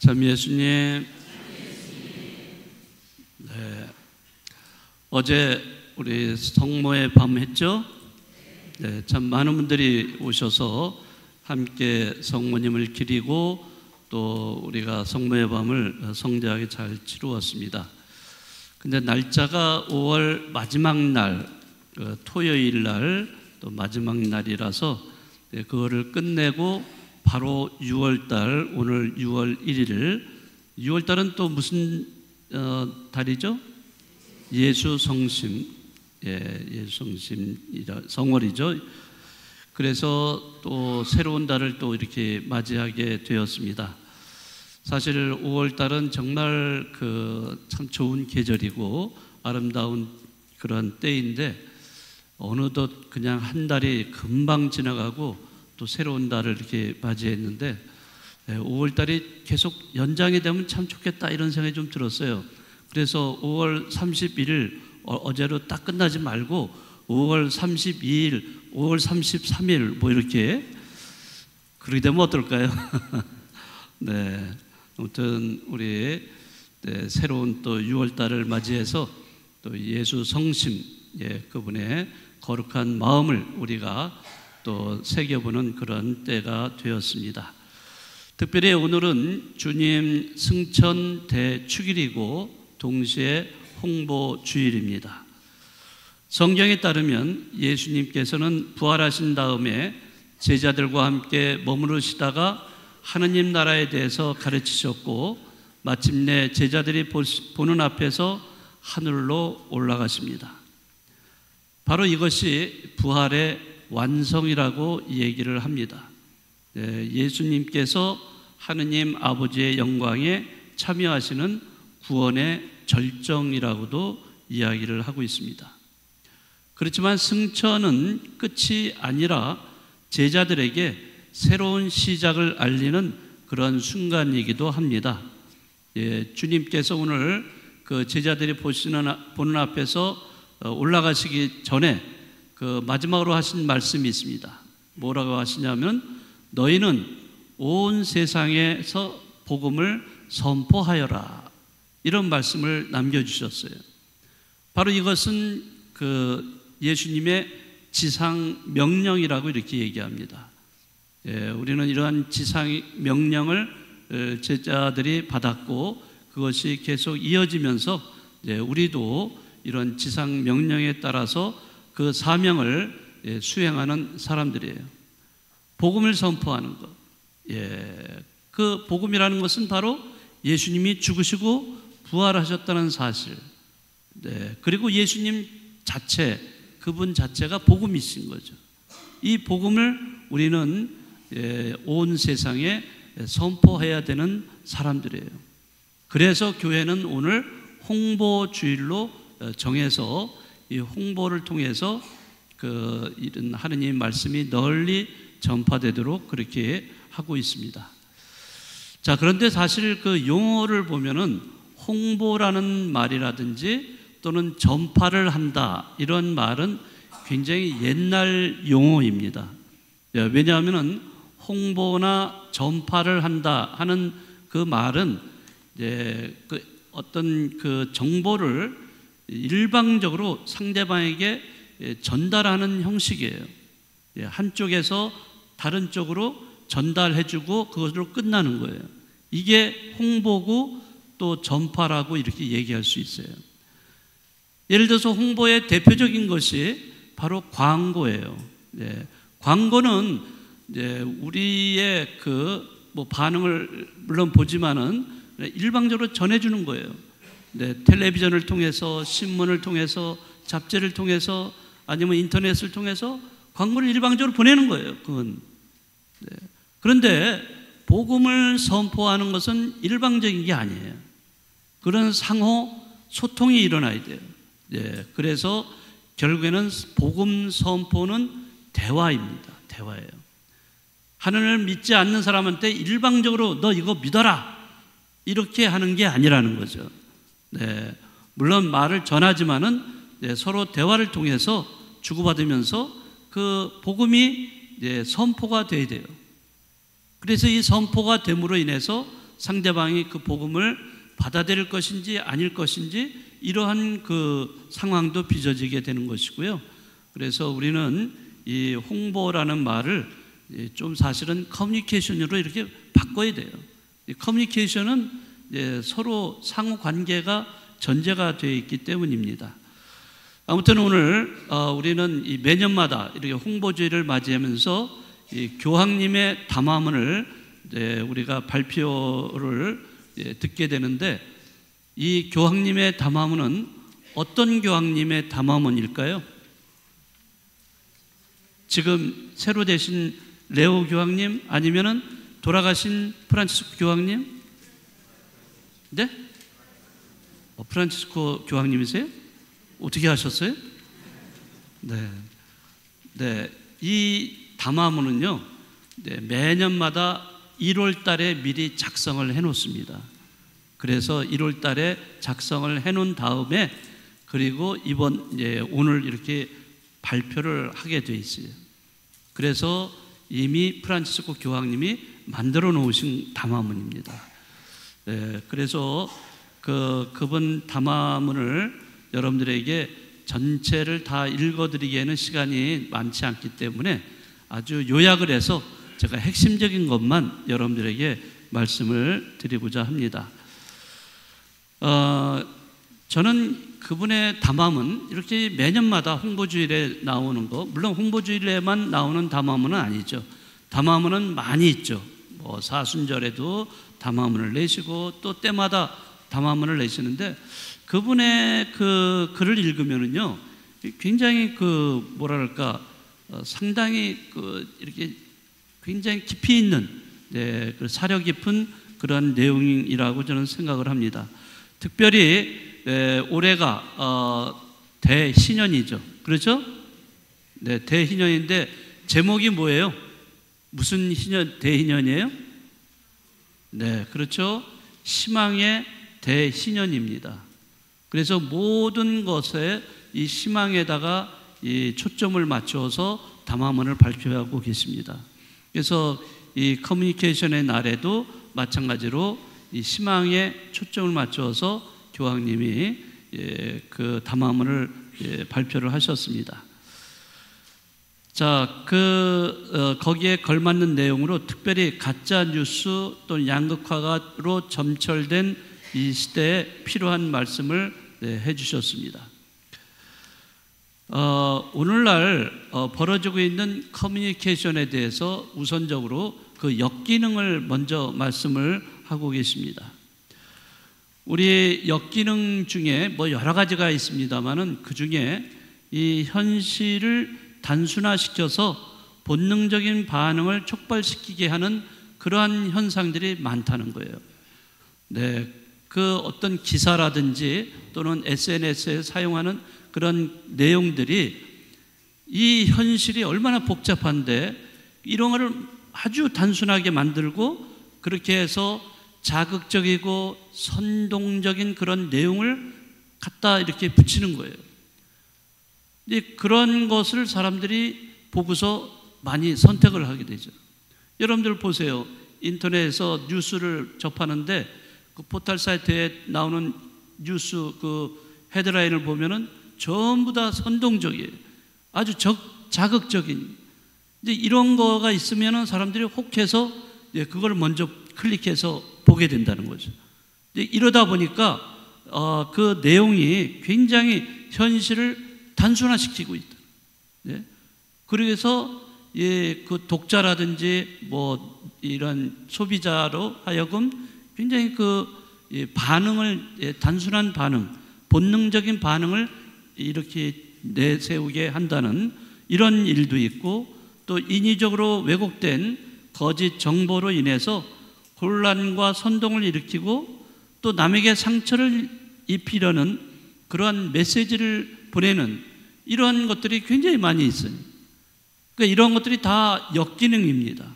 참 예수님, 네, 어제 우리 성모의 밤 했죠? 네, 참 많은 분들이 오셔서 함께 성모님을 기리고 또 우리가 성모의 밤을 성대하게 잘 치루었습니다. 근데 날짜가 5월 마지막 날, 토요일 날, 또 마지막 날이라서 그거를 끝내고 바로 6월달, 오늘 6월 1일, 6월달은 또 무슨 달이죠? 예수성심, 예수성심이라 성월이죠. 그래서 또 새로운 달을 또 이렇게 맞이하게 되었습니다. 사실 5월달은 정말 참 좋은 계절이고 아름다운 그런 때인데 어느덧 그냥 한 달이 금방 지나가고 또 새로운 달을 이렇게 맞이했는데 5월달이 계속 연장이 되면 참 좋겠다 이런 생각이 좀 들었어요. 그래서 5월 31일 어제로 딱 끝나지 말고 5월 32일, 5월 33일 뭐 이렇게 그렇게 되면 어떨까요? 네, 아무튼 우리 새로운 또 6월달을 맞이해서 또 예수 성심, 그분의 거룩한 마음을 우리가 또 새겨보는 그런 때가 되었습니다. 특별히 오늘은 주님 승천 대축일이고 동시에 홍보 주일입니다. 성경에 따르면 예수님께서는 부활하신 다음에 제자들과 함께 머무르시다가 하느님 나라에 대해서 가르치셨고 마침내 제자들이 보는 앞에서 하늘로 올라가십니다. 바로 이것이 부활의 완성이라고 얘기를 합니다. 예수님께서 하느님 아버지의 영광에 참여하시는 구원의 절정이라고도 이야기를 하고 있습니다. 그렇지만 승천은 끝이 아니라 제자들에게 새로운 시작을 알리는 그런 순간이기도 합니다. 주님께서 오늘 그 제자들이 보는 앞에서 올라가시기 전에 그 마지막으로 하신 말씀이 있습니다. 뭐라고 하시냐면 너희는 온 세상에서 복음을 선포하여라 이런 말씀을 남겨주셨어요. 바로 이것은 그 예수님의 지상 명령이라고 이렇게 얘기합니다. 우리는 이러한 지상 명령을 제자들이 받았고 그것이 계속 이어지면서 우리도 이런 지상 명령에 따라서 그 사명을 수행하는 사람들이에요. 복음을 선포하는 것. 그 복음이라는 것은 바로 예수님이 죽으시고 부활하셨다는 사실. 그리고 예수님 자체, 그분 자체가 복음이신 거죠. 이 복음을 우리는 온 세상에 선포해야 되는 사람들이에요. 그래서 교회는 오늘 홍보주일로 정해서 이 홍보를 통해서 이런 하느님 말씀이 널리 전파되도록 그렇게 하고 있습니다. 자, 그런데 사실 그 용어를 보면은 홍보라는 말이라든지 또는 전파를 한다 이런 말은 굉장히 옛날 용어입니다. 왜냐하면은 홍보나 전파를 한다 하는 그 말은 어떤 그 정보를 일방적으로 상대방에게 전달하는 형식이에요. 한쪽에서 다른 쪽으로 전달해주고 그것으로 끝나는 거예요. 이게 홍보고 또 전파라고 이렇게 얘기할 수 있어요. 예를 들어서 홍보의 대표적인 것이 바로 광고예요. 광고는 우리의 뭐 반응을 물론 보지만은 일방적으로 전해주는 거예요. 텔레비전을 통해서, 신문을 통해서, 잡지를 통해서, 아니면 인터넷을 통해서 광고를 일방적으로 보내는 거예요. 그건. 그런데 복음을 선포하는 것은 일방적인 게 아니에요. 그런 상호 소통이 일어나야 돼요. 그래서 결국에는 복음 선포는 대화입니다. 대화예요. 하나님을 믿지 않는 사람한테 일방적으로 너 이거 믿어라 이렇게 하는 게 아니라는 거죠. 물론 말을 전하지만은 서로 대화를 통해서 주고받으면서 그 복음이 선포가 돼야 돼요. 그래서 이 선포가 됨으로 인해서 상대방이 그 복음을 받아들일 것인지 아닐 것인지 이러한 그 상황도 빚어지게 되는 것이고요. 그래서 우리는 이 홍보라는 말을 좀 사실은 커뮤니케이션으로 이렇게 바꿔야 돼요. 이 커뮤니케이션은 서로 상호 관계가 전제가 되어 있기 때문입니다. 아무튼 오늘 우리는 이 매년마다 이렇게 홍보주의를 맞이하면서 이 교황님의 담화문을 우리가 발표를 듣게 되는데, 이 교황님의 담화문은 어떤 교황님의 담화문일까요? 지금 새로 되신 레오 교황님 아니면은 돌아가신 프란치스코 교황님? 네? 프란치스코 교황님이세요? 어떻게 하셨어요? 네. 이 담화문은요, 매년마다 1월 달에 미리 작성을 해 놓습니다. 그래서 1월 달에 작성을 해 놓은 다음에, 그리고 오늘 이렇게 발표를 하게 돼 있어요. 그래서 이미 프란치스코 교황님이 만들어 놓으신 담화문입니다. 그래서 그분 담화문을 여러분들에게 전체를 다 읽어드리기에는 시간이 많지 않기 때문에 아주 요약을 해서 제가 핵심적인 것만 여러분들에게 말씀을 드리고자 합니다. 저는 그분의 담화문, 이렇게 매년마다 홍보주일에 나오는 거, 물론 홍보주일에만 나오는 담화문은 아니죠. 담화문은 많이 있죠. 사순절에도 담화문을 내시고 또 때마다 담화문을 내시는데, 그분의 그 글을 읽으면은요, 굉장히 상당히 이렇게 굉장히 깊이 있는, 그 사려 깊은 그런 내용이라고 저는 생각을 합니다. 특별히 올해가 대희년이죠. 그렇죠? 네, 대희년인데 제목이 뭐예요? 무슨 희년, 대희년이에요? 네, 그렇죠. 희망의 대희년입니다. 그래서 모든 것에 이 희망에다가 이 초점을 맞춰서 담화문을 발표하고 계십니다. 그래서 이 커뮤니케이션의 날에도 마찬가지로 이 희망에 초점을 맞춰서 교황님이 그 담화문을 발표를 하셨습니다. 자, 거기에 걸맞는 내용으로 특별히 가짜 뉴스 또는 양극화로 점철된 이 시대에 필요한 말씀을 해주셨습니다. 오늘날 벌어지고 있는 커뮤니케이션에 대해서 우선적으로 그 역기능을 먼저 말씀을 하고 계십니다. 우리 역기능 중에 여러 가지가 있습니다만은 그 중에 이 현실을 단순화시켜서 본능적인 반응을 촉발시키게 하는 그러한 현상들이 많다는 거예요. 네, 그 어떤 기사라든지 또는 SNS에 사용하는 그런 내용들이 이 현실이 얼마나 복잡한데 이런 거를 아주 단순하게 만들고 그렇게 해서 자극적이고 선동적인 그런 내용을 갖다 이렇게 붙이는 거예요. 그런 것을 사람들이 보고서 많이 선택을 하게 되죠. 여러분들 보세요. 인터넷에서 뉴스를 접하는데 그 포털 사이트에 나오는 뉴스 그 헤드라인을 보면은 전부 다 선동적이에요. 아주 자극적인. 이제 이런 거가 있으면은 사람들이 혹해서 그걸 먼저 클릭해서 보게 된다는 거죠. 이러다 보니까 그 내용이 굉장히 현실을 단순화시키고 있다. 네? 그래서 그 독자라든지 이런 소비자로 하여금 굉장히 그 반응을 단순한 반응, 본능적인 반응을 이렇게 내세우게 한다는 이런 일도 있고, 또 인위적으로 왜곡된 거짓 정보로 인해서 혼란과 선동을 일으키고 또 남에게 상처를 입히려는 그러한 메시지를 보내는 이러한 것들이 굉장히 많이 있어요. 그러니까 이런 것들이 다 역기능입니다.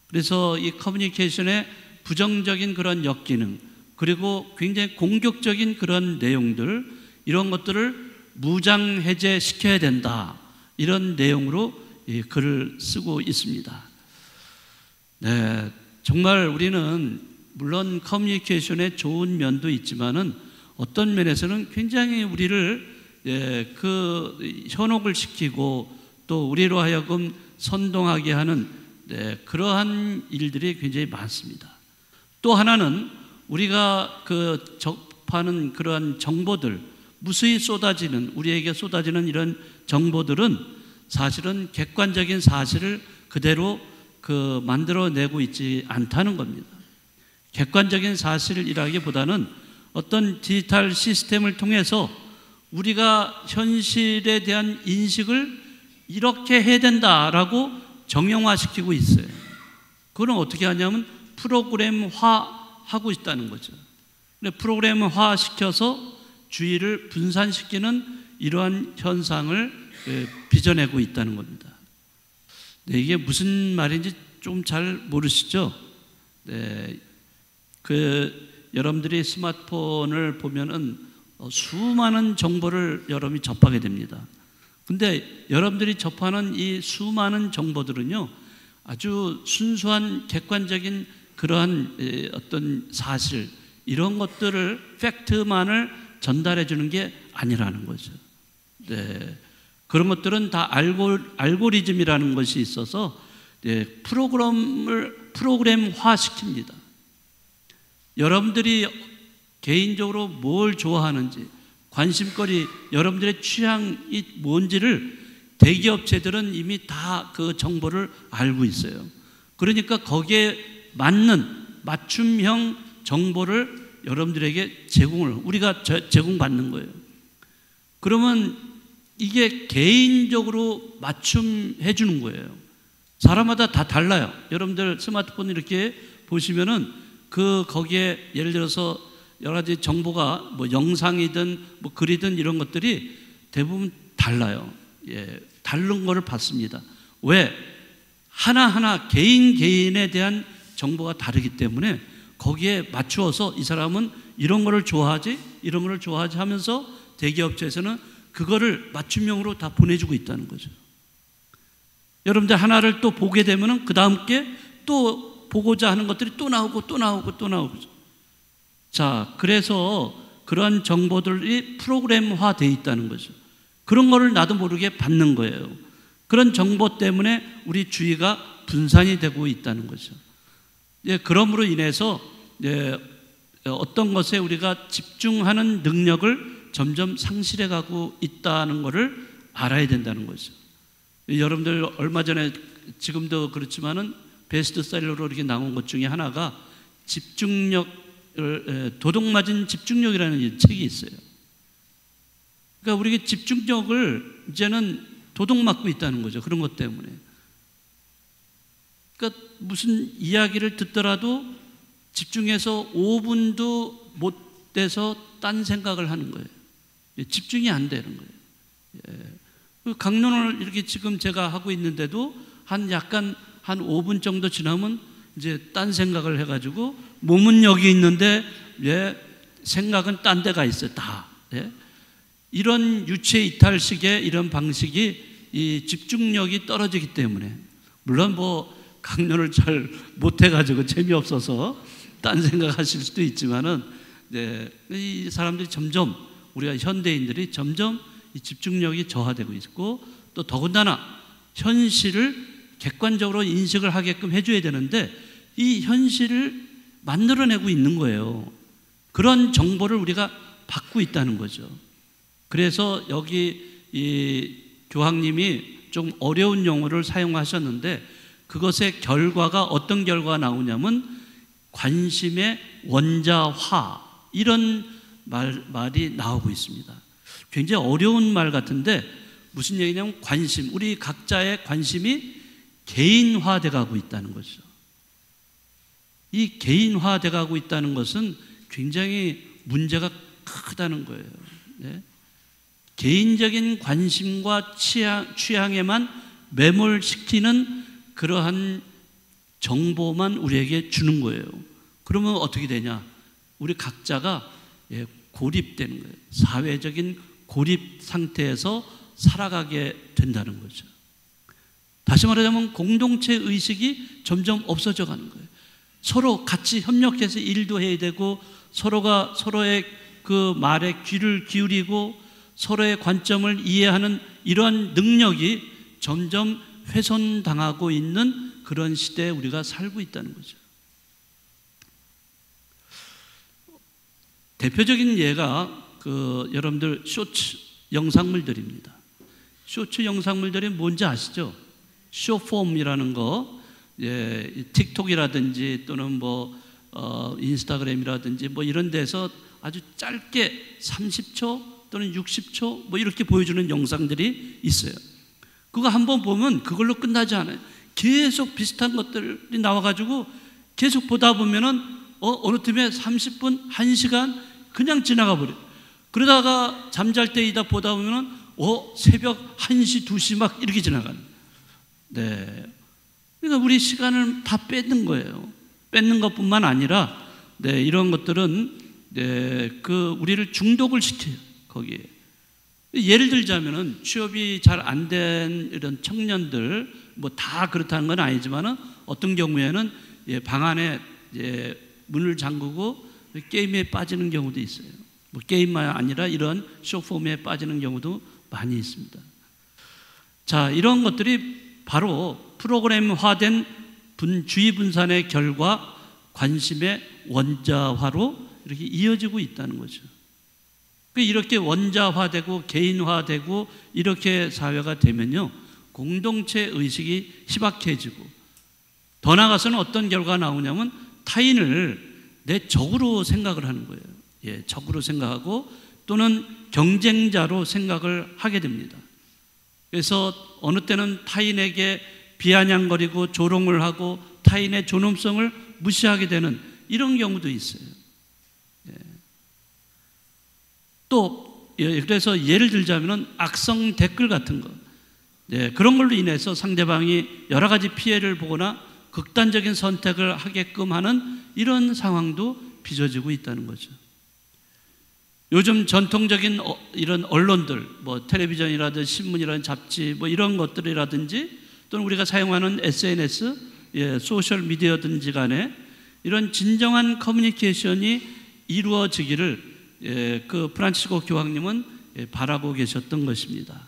그래서 이 커뮤니케이션의 부정적인 그런 역기능, 그리고 굉장히 공격적인 그런 내용들, 이런 것들을 무장해제시켜야 된다, 이런 내용으로 이 글을 쓰고 있습니다. 네, 정말 우리는 물론 커뮤니케이션의 좋은 면도 있지만은 어떤 면에서는 굉장히 우리를 그 현혹을 시키고 또 우리로 하여금 선동하게 하는 그러한 일들이 굉장히 많습니다. 또 하나는 우리가 그 접하는 그러한 정보들, 무수히 쏟아지는, 우리에게 쏟아지는 이런 정보들은 사실은 객관적인 사실을 그대로 만들어내고 있지 않다는 겁니다. 객관적인 사실이라기보다는 어떤 디지털 시스템을 통해서 우리가 현실에 대한 인식을 이렇게 해야 된다라고 정형화시키고 있어요. 그건 어떻게 하냐면 프로그램화하고 있다는 거죠. 프로그램화시켜서 주의를 분산시키는 이러한 현상을 빚어내고 있다는 겁니다. 이게 무슨 말인지 좀 잘 모르시죠? 여러분들이 스마트폰을 보면은 수많은 정보를 여러분이 접하게 됩니다. 근데 여러분들이 접하는 이 수많은 정보들은요, 아주 순수한 객관적인 그러한 어떤 사실, 이런 것들을, 팩트만을 전달해 주는 게 아니라는 거죠. 그런 것들은 다 알고리즘이라는 것이 있어서 프로그램화 시킵니다. 여러분들이 개인적으로 뭘 좋아하는지, 관심거리, 여러분들의 취향이 뭔지를 대기업체들은 이미 다 그 정보를 알고 있어요. 그러니까 거기에 맞는 맞춤형 정보를 여러분들에게 우리가 제공받는 거예요. 그러면 이게 개인적으로 맞춤해 주는 거예요. 사람마다 다 달라요. 여러분들 스마트폰 이렇게 보시면은 거기에 예를 들어서 여러 가지 정보가 뭐 영상이든 뭐 글이든 이런 것들이 대부분 달라요. 다른 거를 받습니다. 왜? 하나하나 개인에 대한 정보가 다르기 때문에 거기에 맞추어서 이 사람은 이런 거를 좋아하지, 이런 거를 좋아하지 하면서 대기업체에서는 그거를 맞춤형으로 다 보내주고 있다는 거죠. 여러분들 하나를 또 보게 되면은 그 다음 게 또 보고자 하는 것들이 또 나오고 또 나오고 또 나오고. 자, 그래서 그러한 정보들이 프로그램화 되어 있다는 거죠. 그런 거를 나도 모르게 받는 거예요. 그런 정보 때문에 우리 주의가 분산이 되고 있다는 거죠. 그러므로 인해서 어떤 것에 우리가 집중하는 능력을 점점 상실해 가고 있다는 것을 알아야 된다는 거죠. 여러분들 얼마 전에, 지금도 그렇지만은 베스트셀러로 이렇게 나온 것 중에 하나가 도둑맞은 집중력이라는 책이 있어요. 그러니까 우리가 집중력을 이제는 도둑맞고 있다는 거죠. 그런 것 때문에. 그러니까 무슨 이야기를 듣더라도 집중해서 5분도 못 돼서 딴 생각을 하는 거예요. 집중이 안 되는 거예요. 강론을 이렇게 지금 제가 하고 있는데도 약간 한 5분 정도 지나면 이제 딴 생각을 해가지고 몸은 여기 있는데 생각은 딴 데가 있어요. 다. 이런 유체 이탈식의 이런 방식이 이 집중력이 떨어지기 때문에, 물론 뭐 강론을 잘 못해가지고 재미없어서 딴 생각하실 수도 있지만은 이 사람들이 점점, 우리가 현대인들이 점점 이 집중력이 저하되고 있고, 또 더군다나 현실을 객관적으로 인식을 하게끔 해줘야 되는데 이 현실을 만들어내고 있는 거예요. 그런 정보를 우리가 받고 있다는 거죠. 그래서 여기 이 교황님이 좀 어려운 용어를 사용하셨는데, 그것의 결과가 어떤 결과가 나오냐면 관심의 원자화, 이런 말이 나오고 있습니다. 굉장히 어려운 말 같은데 무슨 얘기냐면 관심, 우리 각자의 관심이 개인화돼 가고 있다는 거죠. 이 개인화돼 가고 있다는 것은 굉장히 문제가 크다는 거예요. 개인적인 관심과 취향에만 매몰시키는 그러한 정보만 우리에게 주는 거예요. 그러면 어떻게 되냐? 우리 각자가 고립되는 거예요. 사회적인 고립 상태에서 살아가게 된다는 거죠. 다시 말하자면 공동체 의식이 점점 없어져 가는 거예요. 서로 같이 협력해서 일도 해야 되고 서로가 서로의 그 말에 귀를 기울이고 서로의 관점을 이해하는 이러한 능력이 점점 훼손당하고 있는 그런 시대에 우리가 살고 있다는 거죠. 대표적인 예가 여러분들 쇼츠 영상물들입니다. 쇼츠 영상물들이 뭔지 아시죠? 쇼폼이라는 거, 틱톡이라든지 또는 인스타그램이라든지 이런 데서 아주 짧게 30초 또는 60초 이렇게 보여주는 영상들이 있어요. 그거 한번 보면 그걸로 끝나지 않아요. 계속 비슷한 것들이 나와가지고 계속 보다 보면은 어느 틈에 30분, 1시간 그냥 지나가 버려요. 그러다가 잠잘 때이다 보다 보면은 새벽 1시, 2시 막 이렇게 지나가는. 네. 그러니까 우리 시간을 다 뺏는 거예요. 뺏는 것뿐만 아니라 이런 것들은 우리를 중독을 시켜요. 거기에. 예를 들자면은 취업이 잘 안 된 이런 청년들 다 그렇다는 건 아니지만은 어떤 경우에는 방 안에 문을 잠그고 게임에 빠지는 경우도 있어요. 게임만 아니라 이런 쇼폼에 빠지는 경우도 많이 있습니다. 자, 이런 것들이 바로 프로그램화된 주의 분산의 결과 관심의 원자화로 이렇게 이어지고 있다는 거죠. 이렇게 원자화되고 개인화되고 이렇게 사회가 되면요, 공동체 의식이 희박해지고 더 나아가서는 어떤 결과가 나오냐면 타인을 내 적으로 생각을 하는 거예요. 적으로 생각하고 또는 경쟁자로 생각을 하게 됩니다. 그래서 어느 때는 타인에게 비아냥거리고 조롱을 하고 타인의 존엄성을 무시하게 되는 이런 경우도 있어요. 또 그래서 예를 들자면 악성 댓글 같은 거, 그런 걸로 인해서 상대방이 여러 가지 피해를 보거나 극단적인 선택을 하게끔 하는 이런 상황도 빚어지고 있다는 거죠. 요즘 전통적인 이런 언론들, 텔레비전이라든지 신문이라든지 잡지 이런 것들이라든지 또는 우리가 사용하는 SNS, 소셜 미디어든지 간에 이런 진정한 커뮤니케이션이 이루어지기를 그 프란치스코 교황님은 바라고 계셨던 것입니다.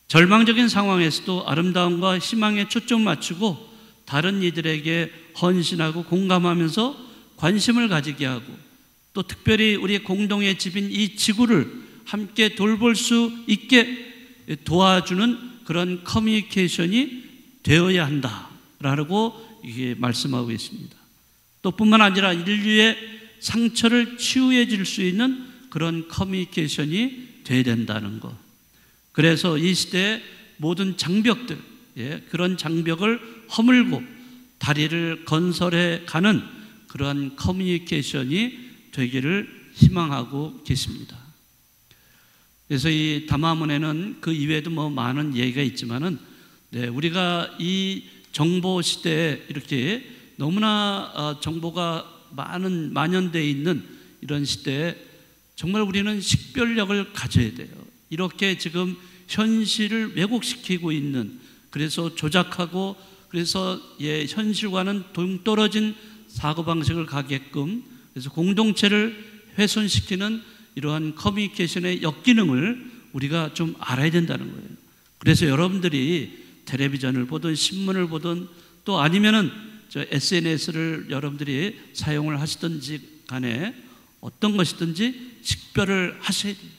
절망적인 상황에서도 아름다움과 희망에 초점을 맞추고 다른 이들에게 헌신하고 공감하면서 관심을 가지게 하고 또 특별히 우리의 공동의 집인 이 지구를 함께 돌볼 수 있게 도와주는 그런 커뮤니케이션이 되어야 한다라고 이게 말씀하고 있습니다. 또 뿐만 아니라 인류의 상처를 치유해 줄 수 있는 그런 커뮤니케이션이 되어야 된다는 것. 그래서 이 시대의 모든 장벽들, 그런 장벽을 허물고 다리를 건설해 가는 그러한 커뮤니케이션이 되기를 희망하고 계십니다. 그래서 이 담화문에는 그 이외에도 많은 얘기가 있지만은 우리가 이 정보 시대에 이렇게 너무나 정보가 만연되어 있는 이런 시대에 정말 우리는 식별력을 가져야 돼요. 이렇게 지금 현실을 왜곡시키고 있는, 그래서 조작하고 그래서 현실과는 동떨어진 사고방식을 가게끔, 그래서 공동체를 훼손시키는 이러한 커뮤니케이션의 역기능을 우리가 좀 알아야 된다는 거예요. 그래서 여러분들이 텔레비전을 보든 신문을 보든 또 아니면은 SNS를 여러분들이 사용을 하시든지 간에 어떤 것이든지 식별을 하셔야 돼요.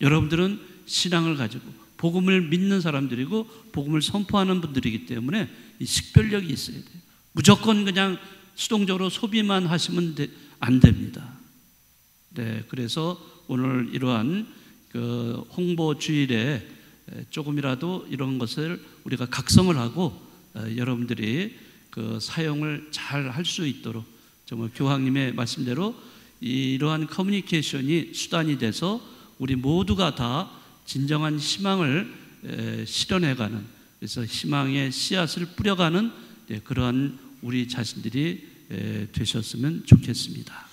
여러분들은 신앙을 가지고 복음을 믿는 사람들이고 복음을 선포하는 분들이기 때문에 이 식별력이 있어야 돼요. 무조건 그냥 수동적으로 소비만 하시면 안 됩니다. 그래서 오늘 이러한 그 홍보 주일에 조금이라도 이런 것을 우리가 각성을 하고 여러분들이 그 사용을 잘 할 수 있도록 정말 교황님의 말씀대로 이러한 커뮤니케이션이 수단이 돼서 우리 모두가 다 진정한 희망을 실현해가는, 그래서 희망의 씨앗을 뿌려가는 그러한 우리 자신들이 되셨으면 좋겠습니다.